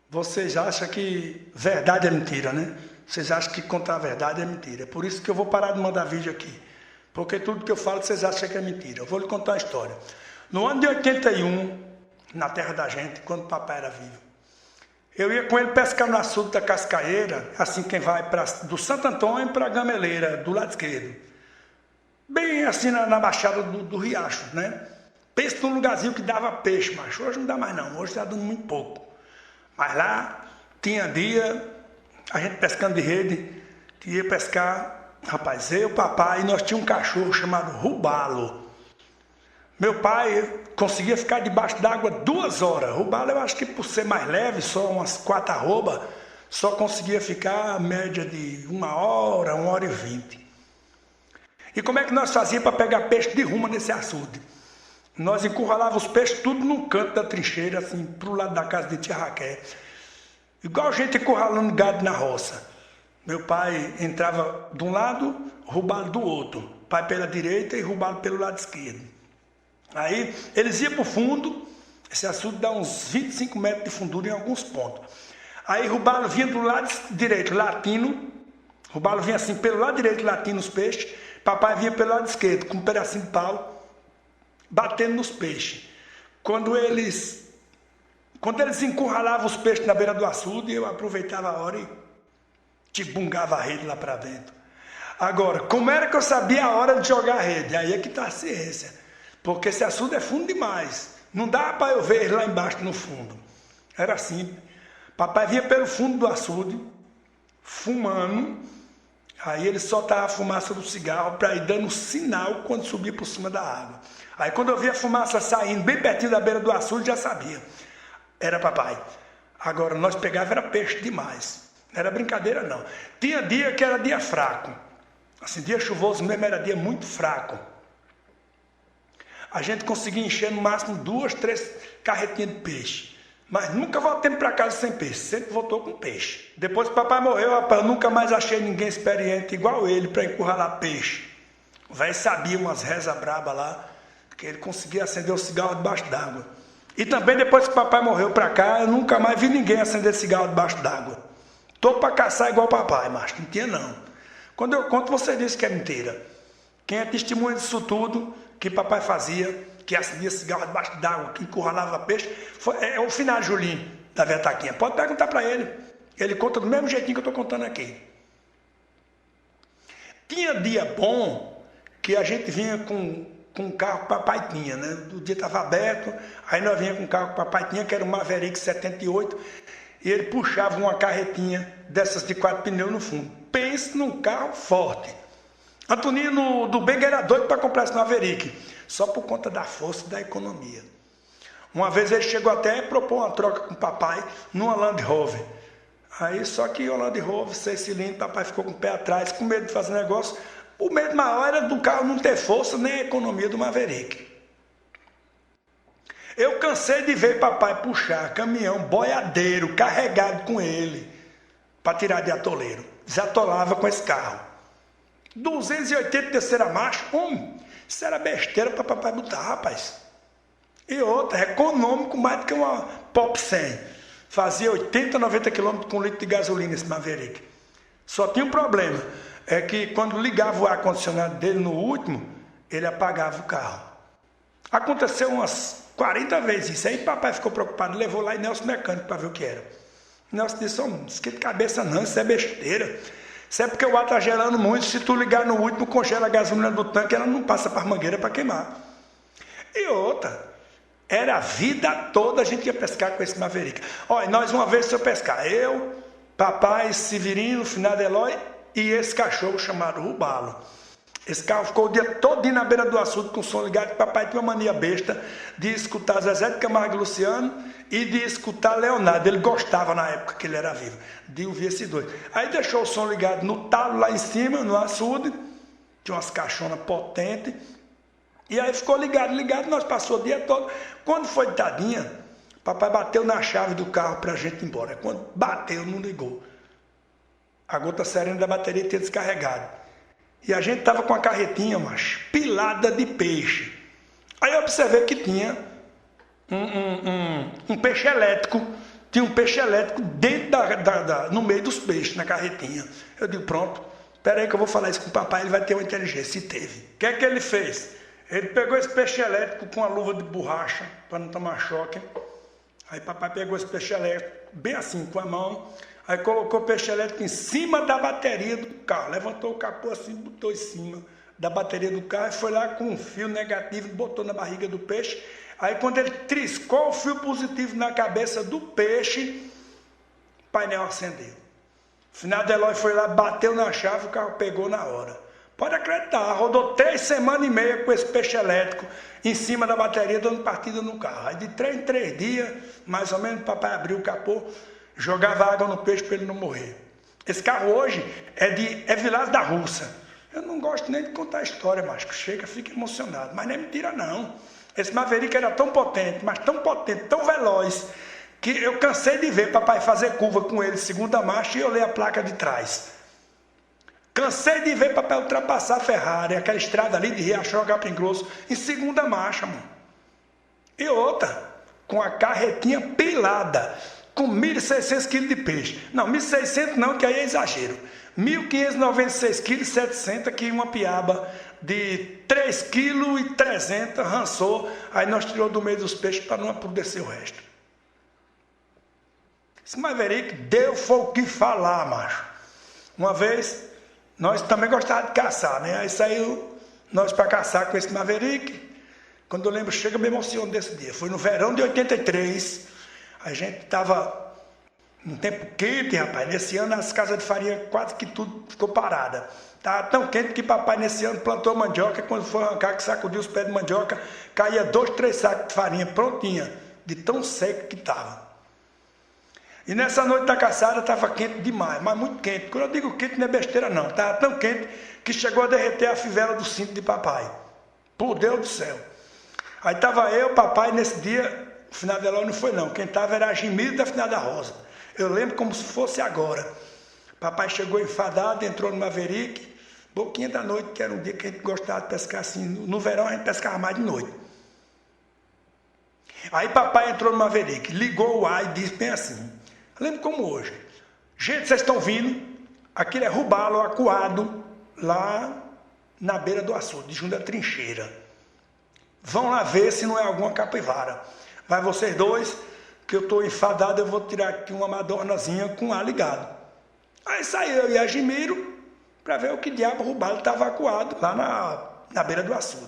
Vocês acham que verdade é mentira, né? Vocês acham que contar a verdade é mentira. É por isso que eu vou parar de mandar vídeo aqui. Porque tudo que eu falo vocês acham que é mentira. Eu vou lhe contar uma história. No ano de 81, na terra da gente, quando o papai era vivo, eu ia com ele pescar no açude da Cascaeira, assim quem vai do Santo Antônio para a Gameleira, do lado esquerdo. Bem assim na baixada do riacho, né? Pensa num lugarzinho que dava peixe, mas hoje não dá mais não. Hoje está dando muito pouco. Mas lá tinha dia, a gente pescando de rede, que ia pescar, rapaz, eu, papai, e nós tínhamos um cachorro chamado Rubalo. Meu pai conseguia ficar debaixo d'água 2 horas. Rubalo eu acho que por ser mais leve, só umas 4 arrobas, só conseguia ficar a média de 1 hora, 1 hora e 20. E como é que nós fazíamos para pegar peixe de ruma nesse açude? Nós encurralávamos os peixes tudo no canto da trincheira, assim, pro lado da casa de tia Raquel. Igual a gente encurralando gado na roça. Meu pai entrava de um lado, Rubalo do outro. Pai pela direita e Rubalo pelo lado esquerdo. Aí eles iam pro fundo, esse açude dá uns 25 metros de fundura em alguns pontos. Aí Rubalo vinha do lado direito, latindo. Rubalo vinha assim pelo lado direito, latindo os peixes. Papai vinha pelo lado esquerdo, com um pedacinho de pau, batendo nos peixes. Quando eles encurralavam os peixes na beira do açude, eu aproveitava a hora e tibungava a rede lá para dentro. Agora, como era que eu sabia a hora de jogar a rede? Aí é que está a ciência. Porque esse açude é fundo demais. Não dá para eu ver lá embaixo no fundo. Era assim. Papai vinha pelo fundo do açude, fumando. Aí ele soltava a fumaça do cigarro para ir dando sinal quando subia por cima da água. Aí quando eu via a fumaça saindo bem pertinho da beira do açude, já sabia. Era papai. Agora, nós pegávamos era peixe demais. Não era brincadeira, não. Tinha dia que era dia fraco. Assim, dia chuvoso mesmo era dia muito fraco. A gente conseguia encher no máximo 2, 3 carretinhas de peixe. Mas nunca voltamos para casa sem peixe. Sempre voltou com peixe. Depois que papai morreu, rapaz, eu nunca mais achei ninguém experiente igual ele para encurralar peixe. O velho sabia umas rezas brabas lá, que ele conseguia acender o cigarro debaixo d'água. E também depois que papai morreu para cá, eu nunca mais vi ninguém acender cigarro debaixo d'água. Tô para caçar igual papai, mas não tinha não. Quando eu conto, você diz que é mentira. Quem é testemunha disso tudo que papai fazia, que acendia cigarro debaixo d'água, que encurralava peixe, é o final Julinho da Vetaquinha. Pode perguntar para ele. Ele conta do mesmo jeitinho que eu estou contando aqui. Tinha dia bom que a gente vinha com um carro que o papai tinha, né? O dia estava aberto, aí nós vinha com um carro que o papai tinha, que era um Maverick 78, e ele puxava uma carretinha dessas de 4 pneus no fundo. Pense num carro forte. Antonino do Bengue era doido para comprar esse Maverick, só por conta da força e da economia. Uma vez ele chegou até a propor uma troca com o papai numa Land Rover. Aí só que o Land Rover, 6 cilindros, papai ficou com o pé atrás, com medo de fazer negócio. O medo maior era do carro não ter força nem a economia do Maverick. Eu cansei de ver papai puxar caminhão boiadeiro carregado com ele para tirar de atoleiro. Desatolava com esse carro. 280 terceira marcha, isso era besteira para papai botar, rapaz. E outra, econômico mais do que uma Pop 100. Fazia 80, 90 km com litro de gasolina esse Maverick. Só tinha um problema, é que quando ligava o ar-condicionado dele no último, ele apagava o carro. Aconteceu umas 40 vezes isso. Aí papai ficou preocupado, levou lá em Nelson Mecânico para ver o que era. Nelson disse, não esquenta cabeça não, isso é besteira. Isso é porque o ar está gelando muito, se tu ligar no último, congela a gasolina do tanque, ela não passa para a mangueira para queimar. E outra, era a vida toda a gente ia pescar com esse Maverick. Olha, nós uma vez eu pescar, eu, papai, Severino, Finado Eloy e esse cachorro chamado Rubalo. Esse carro ficou o dia todo na beira do açude com o som ligado, que papai tinha uma mania besta de escutar Zezé de Camargo e Luciano e de escutar Leonardo. Ele gostava na época que ele era vivo, de ouvir esses dois. Aí deixou o som ligado no talo lá em cima, no açude, tinha umas caixonas potentes, e aí ficou ligado, nós passou o dia todo. Quando foi de tardinha, papai bateu na chave do carro para a gente ir embora. Quando bateu, não ligou. A gota serena da bateria tinha descarregado. E a gente estava com a carretinha, macho, pilada de peixe. Aí eu observei que tinha um peixe elétrico, tinha um peixe elétrico dentro no meio dos peixes, na carretinha. Eu digo, pronto, espera aí que eu vou falar isso com o papai, ele vai ter uma inteligência. E teve. O que é que ele fez? Ele pegou esse peixe elétrico com a luva de borracha, para não tomar choque. Aí papai pegou esse peixe elétrico, bem assim, com a mão. Aí colocou o peixe elétrico em cima da bateria do carro. Levantou o capô assim, botou em cima da bateria do carro e foi lá com um fio negativo, botou na barriga do peixe. Aí quando ele triscou o fio positivo na cabeça do peixe, o painel acendeu. O finado Eloy foi lá, bateu na chave, o carro pegou na hora. Pode acreditar, rodou 3 semanas e meia com esse peixe elétrico em cima da bateria, dando partida no carro. Aí de 3 em 3 dias, mais ou menos, o papai abriu o capô, jogava água no peixe para ele não morrer. Esse carro hoje é Vilares da Russa. Eu não gosto nem de contar a história, mas chega, fica emocionado. Mas não é mentira não. Esse Maverick era tão potente, mas tão potente, tão veloz, que eu cansei de ver papai fazer curva com ele, segunda marcha, e eu olhei a placa de trás. Cansei de ver papai ultrapassar a Ferrari, aquela estrada ali de Riachão a Capim Grosso, em segunda marcha, mano. E outra, com a carretinha pilada, com 1.600 quilos de peixe. Não, 1.600 não, que aí é exagero. 1.596 quilos, 700, que uma piaba de 3,3 kg rançou, aí nós tirou do meio dos peixes para não apodrecer o resto. Esse Maverick deu foi o que falar, macho. Uma vez, nós também gostávamos de caçar, né? Aí saiu nós para caçar com esse Maverick. Quando eu lembro, chega, me emociono desse dia. Foi no verão de 83, a gente estava num tempo quente, rapaz. Nesse ano as casas de farinha quase que tudo ficou parada. Estava tão quente que papai nesse ano plantou mandioca. Quando foi arrancar, que sacudiu os pés de mandioca, caía 2, 3 sacos de farinha prontinha, de tão seco que estava. E nessa noite da caçada estava quente demais, mas muito quente. Quando eu digo quente não é besteira não. Estava tão quente que chegou a derreter a fivela do cinto de papai. Por Deus do céu. Aí estava eu, papai, nesse dia, o final dela não foi não. Quem estava era a Gimiro da Final da Rosa. Eu lembro como se fosse agora. Papai chegou enfadado, entrou no Maverick, boquinha da noite, que era um dia que a gente gostava de pescar assim. No verão a gente pescava mais de noite. Aí papai entrou no Maverick, ligou o ar e disse bem assim. Eu lembro como hoje. Gente, vocês estão vindo? Aquilo é robalo acuado lá na beira do açude, junto da trincheira. Vão lá ver se não é alguma capivara. Vai vocês dois, que eu estou enfadado, eu vou tirar aqui uma madornazinha com ar ligado. Aí saiu eu e a Gimiro para ver o que diabo o robalo estava acuado lá na beira do açude.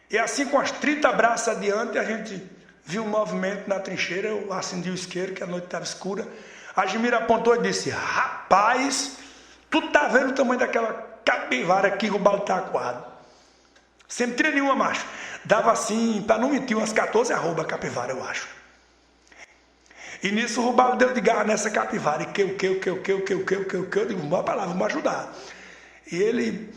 E assim com as 30 braças adiante, a gente viu um movimento na trincheira, eu acendi o isqueiro, que a noite estava escura. A Gimiro apontou e disse, rapaz, tu tá vendo o tamanho daquela capivara que o robalo está acuado? Sem mentira nenhuma, macho. Dava assim, para não mentir, umas 14 arroba capivara, eu acho. E nisso o robalo deu de garra nessa capivara. E eu digo, vamos para lá, vamos ajudar. E ele,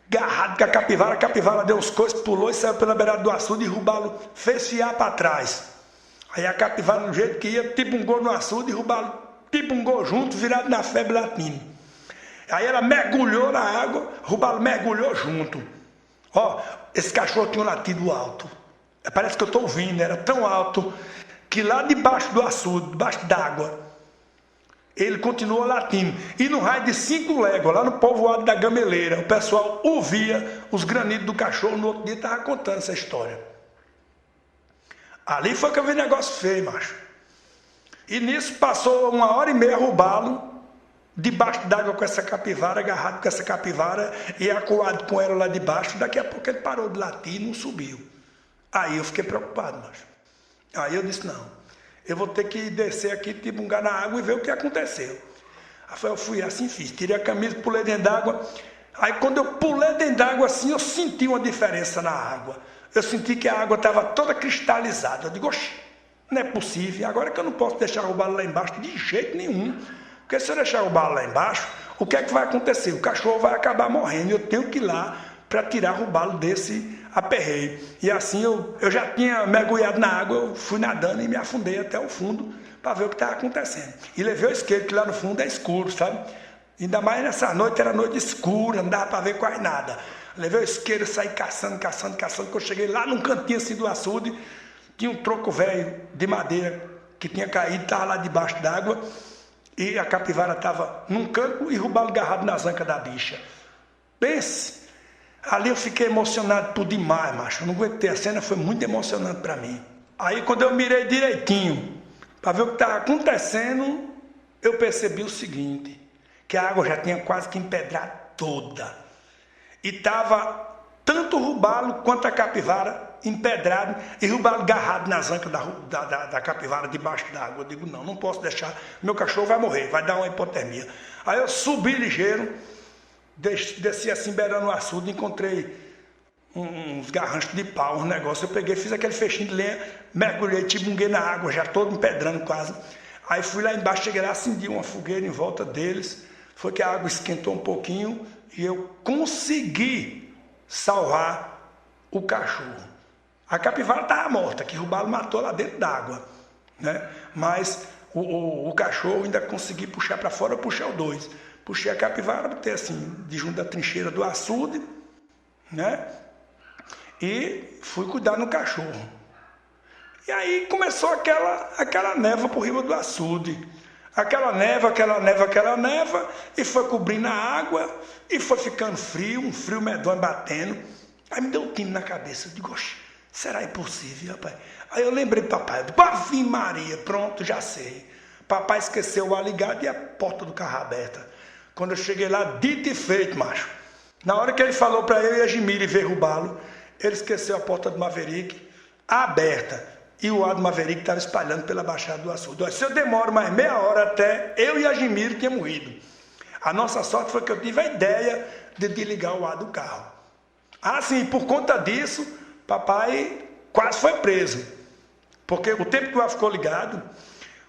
garrado com a capivara deu uns coices, pulou e saiu pela beirada do açude e o robalo fez fiar para trás. Aí a capivara, no jeito que ia, tibungou no açude e o robalo tibungou junto, virado na febre latina. Aí ela mergulhou na água, o robalo mergulhou junto. Ó, esse cachorro tinha um latido alto. Parece que eu estou ouvindo, era tão alto que lá debaixo do açude, debaixo d'água, ele continuou latindo. E no raio de 5 léguas, lá no povoado da Gameleira, o pessoal ouvia os granidos do cachorro. No outro dia estava contando essa história. Ali foi que eu vi negócio feio, macho. E nisso passou 1h30 robalo, debaixo d'água com essa capivara, agarrado com essa capivara e acuado com ela lá debaixo. Daqui a pouco ele parou de latir e não subiu. Aí eu fiquei preocupado, macho. Aí eu disse, não, eu vou ter que descer aqui, tibungar na água e ver o que aconteceu. Aí eu fui assim, fiz, tirei a camisa, pulei dentro d'água. Aí quando eu pulei dentro d'água assim, eu senti uma diferença na água. Eu senti que a água estava toda cristalizada. Eu digo, oxe, não é possível. Agora que eu não posso deixar o robalo lá embaixo de jeito nenhum. Porque se eu deixar o robalo lá embaixo, o que é que vai acontecer? O cachorro vai acabar morrendo. Eu tenho que ir lá para tirar o robalo desse aperreio. E assim eu já tinha mergulhado na água, eu fui nadando e me afundei até o fundo para ver o que estava acontecendo. E levei o isqueiro, que lá no fundo é escuro, sabe? Ainda mais nessa noite, era noite escura, não dava para ver quase nada. Levei o isqueiro, saí caçando. Quando eu cheguei lá num cantinho assim do açude, tinha um troco velho de madeira que tinha caído, estava lá debaixo d'água, e a capivara estava num canto e Rubalo agarrado nas ancas da bicha. Pense, ali eu fiquei emocionado por demais, macho. Eu não aguentei, a cena foi muito emocionante para mim. Aí quando eu mirei direitinho, para ver o que estava acontecendo, eu percebi o seguinte, que a água já tinha quase que empedrado toda. E estava tanto o Rubalo quanto a capivara empedrado e Rubalo agarrado nas ancas da capivara debaixo d'água. Eu digo, não posso deixar, meu cachorro vai morrer, vai dar uma hipotermia. Aí eu subi ligeiro, desci assim beirando o açude, encontrei uns garranchos de pau, um negócio. Eu peguei, fiz aquele fechinho de lenha, mergulhei, tibunguei na água, já todo empedrando quase. Aí fui lá embaixo, cheguei lá, acendi uma fogueira em volta deles. Foi que a água esquentou um pouquinho e eu consegui salvar o cachorro. A capivara estava morta, que Rubalo matou lá dentro d'água, né? Mas o cachorro ainda consegui puxar para fora, eu puxei os dois. Puxei a capivara, botei assim, de junto da trincheira do açude, né? E fui cuidar no cachorro. E aí começou aquela névoa por riba do açude. Aquela névoa, e foi cobrindo a água, e foi ficando frio, um frio medonho batendo. Aí me deu um tino na cabeça, eu digo, oxe, será impossível, rapaz? Aí eu lembrei do papai, Ave Maria, pronto, já sei. Papai esqueceu o ar ligado e a porta do carro aberta. Quando eu cheguei lá, dito e feito, macho. Na hora que ele falou para eu e a Jimiri ver Rubalo, ele esqueceu a porta do Maverick aberta. E o ar do Maverick estava espalhando pela Baixada do Açude. Se eu demoro mais meia hora até, eu e a Jimiri tínhamos morrido. A nossa sorte foi que eu tive a ideia de desligar o ar do carro. Sim, por conta disso, papai quase foi preso. Porque o tempo que o ar ficou ligado,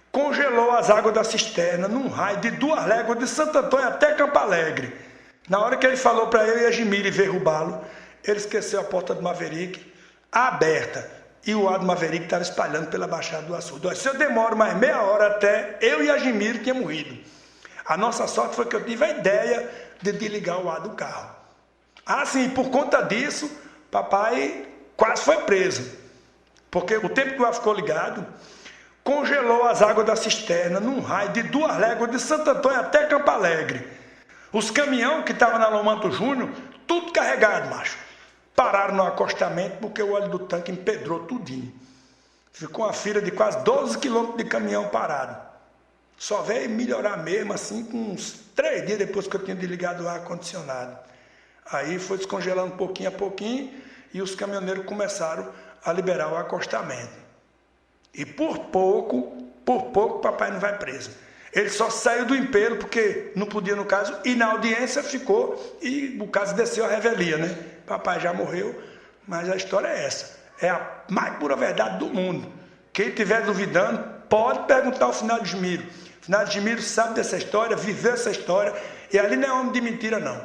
congelou as águas da cisterna num raio de 2 léguas de Santo Antônio até Campo Alegre. Na hora que ele falou para eu e a Jimiri ver Rubalo, ele esqueceu a porta do Maverick aberta. E o ar do Maverick estava espalhando pela Baixada do Açude. Se eu demoro mais meia hora até, eu e a Jimiri tínhamos morrido. A nossa sorte foi que eu tive a ideia de desligar o ar do carro. Sim, por conta disso, papai quase foi preso. Porque o tempo que o ar ficou ligado, congelou as águas da cisterna num raio de 2 léguas de Santo Antônio até Campo Alegre. Os caminhões que estavam na Lomanto Júnior, tudo carregado, macho. Pararam no acostamento porque o óleo do tanque empedrou tudinho. Ficou uma fila de quase 12 quilômetros de caminhão parado. Só veio melhorar mesmo assim com uns 3 dias depois que eu tinha desligado o ar-condicionado. Aí foi descongelando pouquinho a pouquinho e os caminhoneiros começaram a liberar o acostamento. E por pouco, papai não vai preso. Ele só saiu do impelo porque não podia, no caso, e na audiência ficou e o caso desceu a revelia, né? Papai já morreu, mas a história é essa. É a mais pura verdade do mundo. Quem estiver duvidando, pode perguntar ao Finado Jimiro. O Finado Jimiro sabe dessa história, viveu essa história, e ali não é homem de mentira, não.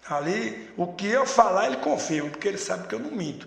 Ali, o que eu falar, ele confirma, porque ele sabe que eu não minto.